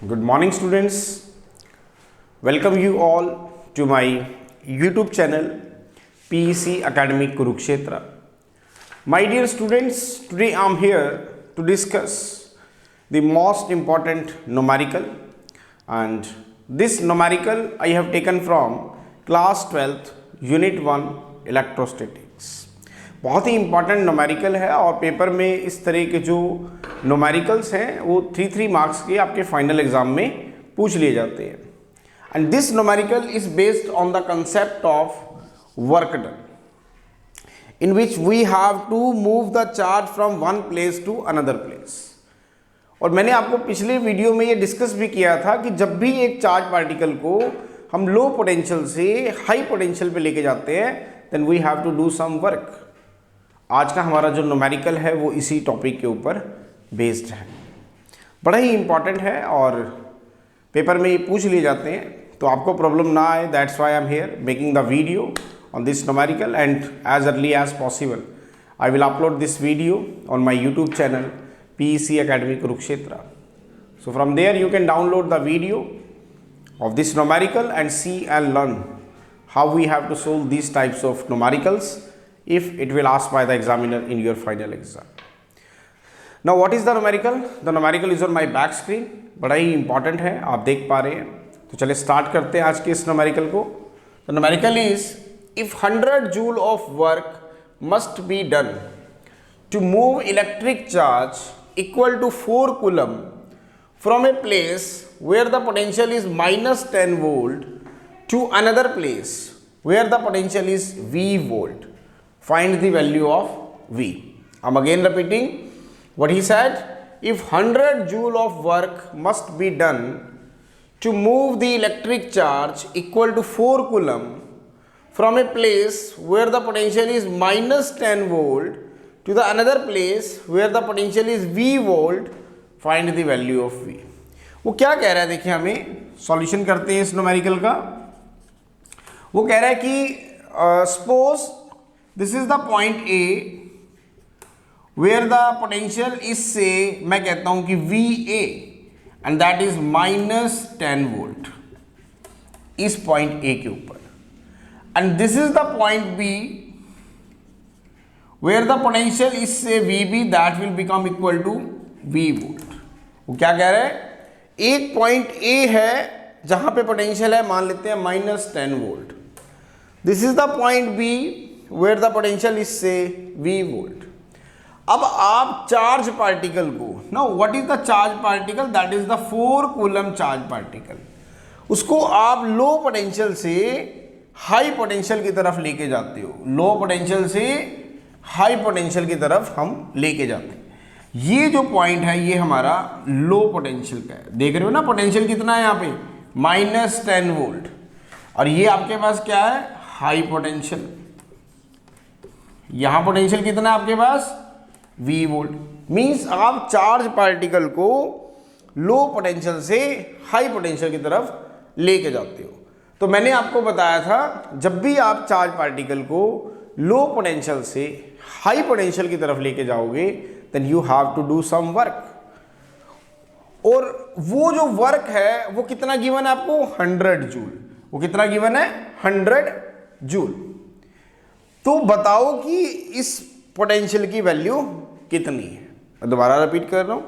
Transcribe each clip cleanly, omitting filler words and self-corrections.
Good morning, students. Welcome you all to my YouTube channel PEC Academy Kurukshetra. My dear students, today I am here to discuss the most important numerical, and this numerical I have taken from class 12th Unit 1 Electrostatics. बहुत ही important numerical है और paper में इस तरह के जो numericals हैं वो 3 मार्क्स के आपके फाइनल एग्जाम में पूछ लिए जाते हैं. And this numerical is based on the concept of work done, in which we have to move the charge from one place to another place. और मैंने आपको पिछले वीडियो में ये डिस्कस भी किया था कि जब भी एक चार्ज पार्टिकल को हम लो पोटेंशियल से हाई पोटेंशियल पे लेके जाते हैं then we have to do some work. आज का हमारा जो न्यूमेरिकल है वो इसी टॉपिक के ऊपर बेस्ड है. बड़ा ही इम्पॉर्टेंट है और पेपर में ये पूछ लिए जाते हैं, तो आपको प्रॉब्लम ना आए, that's why I am here making the video on this numerical. And as early as possible I will upload this video on my YouTube channel PEC Academy Kurukshetra. So from there you can download the video of this numerical and see and learn how we have to solve these types of numericals if it will asked by the examiner in your final exam. Now what is the numerical? The numerical is on my back screen. बड़ा ही important है, आप देख पा रहे हैं. तो चलिए start करते हैं आज के इस numerical को. The numerical is if 100 joule of work must be done to move electric charge equal to 4 coulomb from a place where the potential is minus 10 volt to another place where the potential is V volt. Find the value of V. I'm again repeating what he said. If 100 joule of work must be done to move the electric charge equal to 4 coulomb from a place where the potential is minus 10 volt to the another place where the potential is V volt, find the value of V. वो क्या कह रहा है, देखिए हमें solution करते हैं इस न्यूमेरिकल का. वो कह रहा है कि suppose this is the point A where the potential is say, मैं कहता हूं कि V A and that is minus 10 volt इस पॉइंट ए के ऊपर. And this is the point B where the potential is say V B that will become equal to V volt. वो क्या कह रहा है, एक पॉइंट ए है जहां पे पोटेंशियल है, मान लेते हैं minus 10 volt. This is the point B where the potential is say V volt. अब आप चार्ज पार्टिकल को, now what is the charge particle, that is the 4 coulomb charge particle. उसको आप लो पोटेंशियल से हाई पोटेंशियल की तरफ लेके जाते हो. लो पोटेंशियल से हाई पोटेंशियल की तरफ हम लेके जाते हैं. ये जो पॉइंट है ये हमारा लो पोटेंशियल का है. देख रहे हो ना पोटेंशियल कितना है यहाँ पे, माइनस 10 वोल्ट. और ये आपके पास क्या है, हाई पोटेंशियल. यहां पोटेंशियल कितना है आपके पास, V वोल्ट. मींस आप चार्ज पार्टिकल को लो पोटेंशियल से हाई पोटेंशियल की तरफ लेके जाते हो. तो मैंने आपको बताया था जब भी आप चार्ज पार्टिकल को लो पोटेंशियल से हाई पोटेंशियल की तरफ लेके जाओगे then you have to do some work. और वो जो वर्क है वो कितना गिवन है आपको, 100 जूल. वो कितना गिवन है, 100 जूल. तो बताओ कि इस पोटेंशियल की वैल्यू कितनी है. मैं दोबारा रिपीट कर रहा हूं.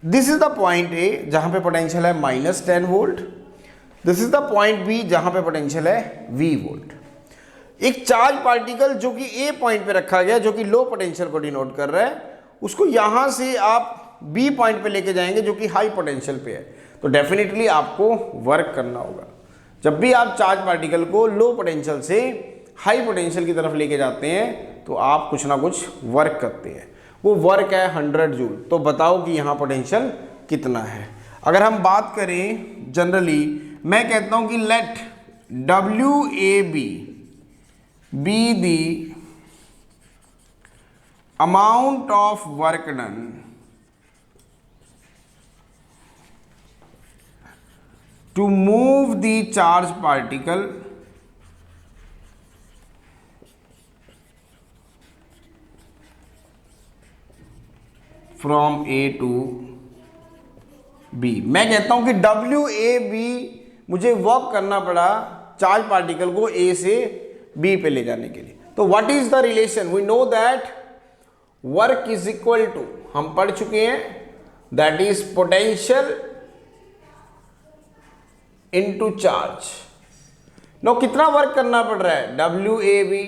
This is the point A जहां पे पोटेंशियल है minus 10 volt. This is the point B जहां पे पोटेंशियल है V वोल्ट. एक चार्ज पार्टिकल जो कि ए पॉइंट पे रखा गया, जो कि लो पोटेंशियल को डिनोट कर रहा है, उसको यहां से आप बी पॉइंट पे लेके जाएंगे जो कि हाई पोटेंशियल पे है. तो डेफिनेटली आपको वर्क करना होगा. जब भी आप चार्ज पार्टिकल को लो पोटेंशियल से हाई पोटेंशियल की तरफ लेके जाते हैं तो आप कुछ ना कुछ वर्क करते हैं. वो वर्क है 100 जूल. तो बताओ कि यहाँ पोटेंशियल कितना है. अगर हम बात करें जनरली, मैं कहता हूं कि let WAB be the amount of work done to move the charge particle from A to B. मैं कहता हूं कि डब्ल्यू ए बी मुझे वर्क करना पड़ा चार्ज पार्टिकल को ए से बी पे ले जाने के लिए। तो what is the relation? We know that work is equal to, हम पढ़ चुके हैं, that is potential into charge. Now कितना वर्क करना पड़ रहा है? W A B.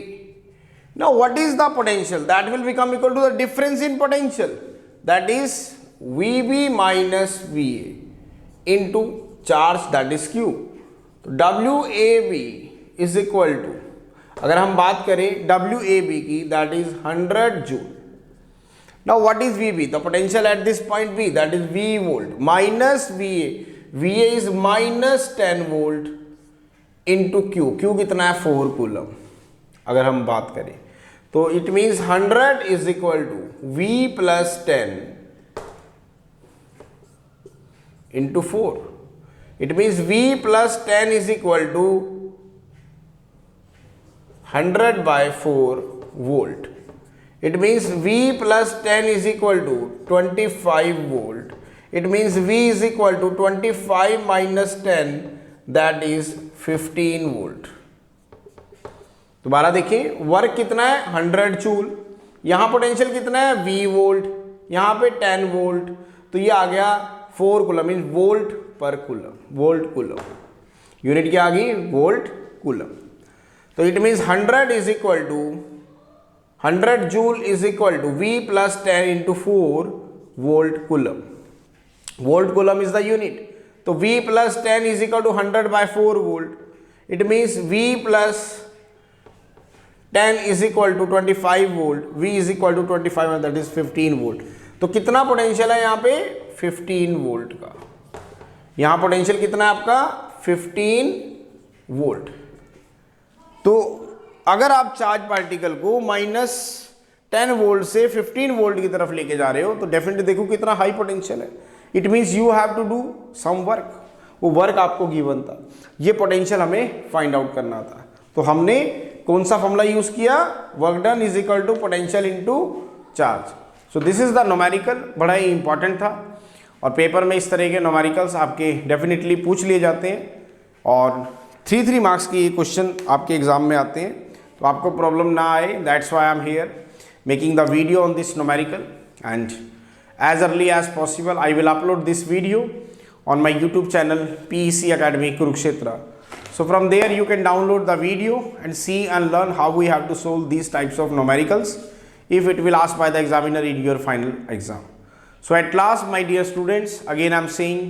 Now what is the potential? That will become equal to the difference in potential, that is V B minus V A into charge, that is Q. तो W A B is equal to, अगर हम बात करें W A B की, that is 100 joule. Now what is VB? The potential at this point B, that is V volt minus V A. V A is minus 10 volt into Q. Q कितना है? 4 coulomb. अगर हम बात करें तो it means 100 is equal to V plus 10 into 4। It means V plus 10 is equal to 100 by 4 volt. It means V plus 10 is equal to 25 volt. It means V is equal to 25 minus 10, that is 15 volt. दोबारा देखिए, work कितना है? 100 joule. यहाँ potential कितना है? V volt. यहाँ पे 10 volt, तो ये आ गया 4 कूलम, मीन वोल्ट पर कूलम, वोल्ट कूलम। यूनिट क्या आ गई? Volt coulomb. तो it means 100 is equal to 100 joule is equal to V plus 10 into 4 volt coulomb. Volt coulomb is the unit. तो V plus 10 is equal to 100 by 4 volt. It means V plus 10 is equal to 25 volt. V is equal to 25 that is 15 volt. तो कितना potential है यहाँ पे? 15 volt का। यहाँ potential कितना है आपका? 15 वोल्ट। तो अगर आप चार्ज पार्टिकल को -10 वोल्ट से 15 वोल्ट की तरफ लेके जा रहे हो तो डेफिनेटली देखो कितना हाई पोटेंशियल है। It means you have to do some work. वो वर्क आपको गिवन था, ये पोटेंशियल हमें फाइंड आउट करना था। तो हमने कौन सा फॉर्मूला यूज किया? Work done is equal to potential into charge. So this is the numerical, बड़ा ही इंपॉर्टेंट था और पेपर में इस तरह के न्यूमेरिकल्स आपके डेफिनेटली पूछ लिए जाते हैं और 3 मार्क्स की क्वेश्चन आपके एग्जाम में आते हैं। तो आपको प्रॉब्लम ना आए, that's why I am here making the video on this numerical, and as early as possible I will upload this video on my YouTube channel PEC Academy Kurukshetra. So from there you can download the video and see and learn how we have to solve these types of numericals if it will asked by the examiner in your final exam. So at last, my dear students, again I am saying,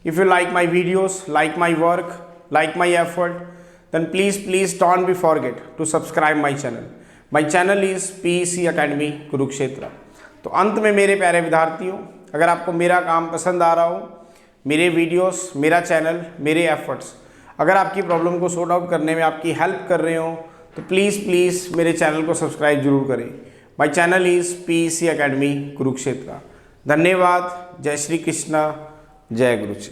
if you like my videos, like my work, like my effort, then please don't be forget to subscribe my channel. My channel is PEC Academy Kurukshetra. तो अंत में मेरे प्यारे विद्यार्थियों, अगर आपको मेरा काम पसंद आ रहा हो, मेरे वीडियोस, मेरा चैनल, मेरे एफर्ट्स अगर आपकी प्रॉब्लम को सॉर्ट आउट करने में आपकी हेल्प कर रहे हो तो प्लीज़ मेरे चैनल को सब्सक्राइब जरूर करें। My channel is PEC Academy Kurukshetra. धन्यवाद। जय श्री कृष्णा, जय गुरु जी।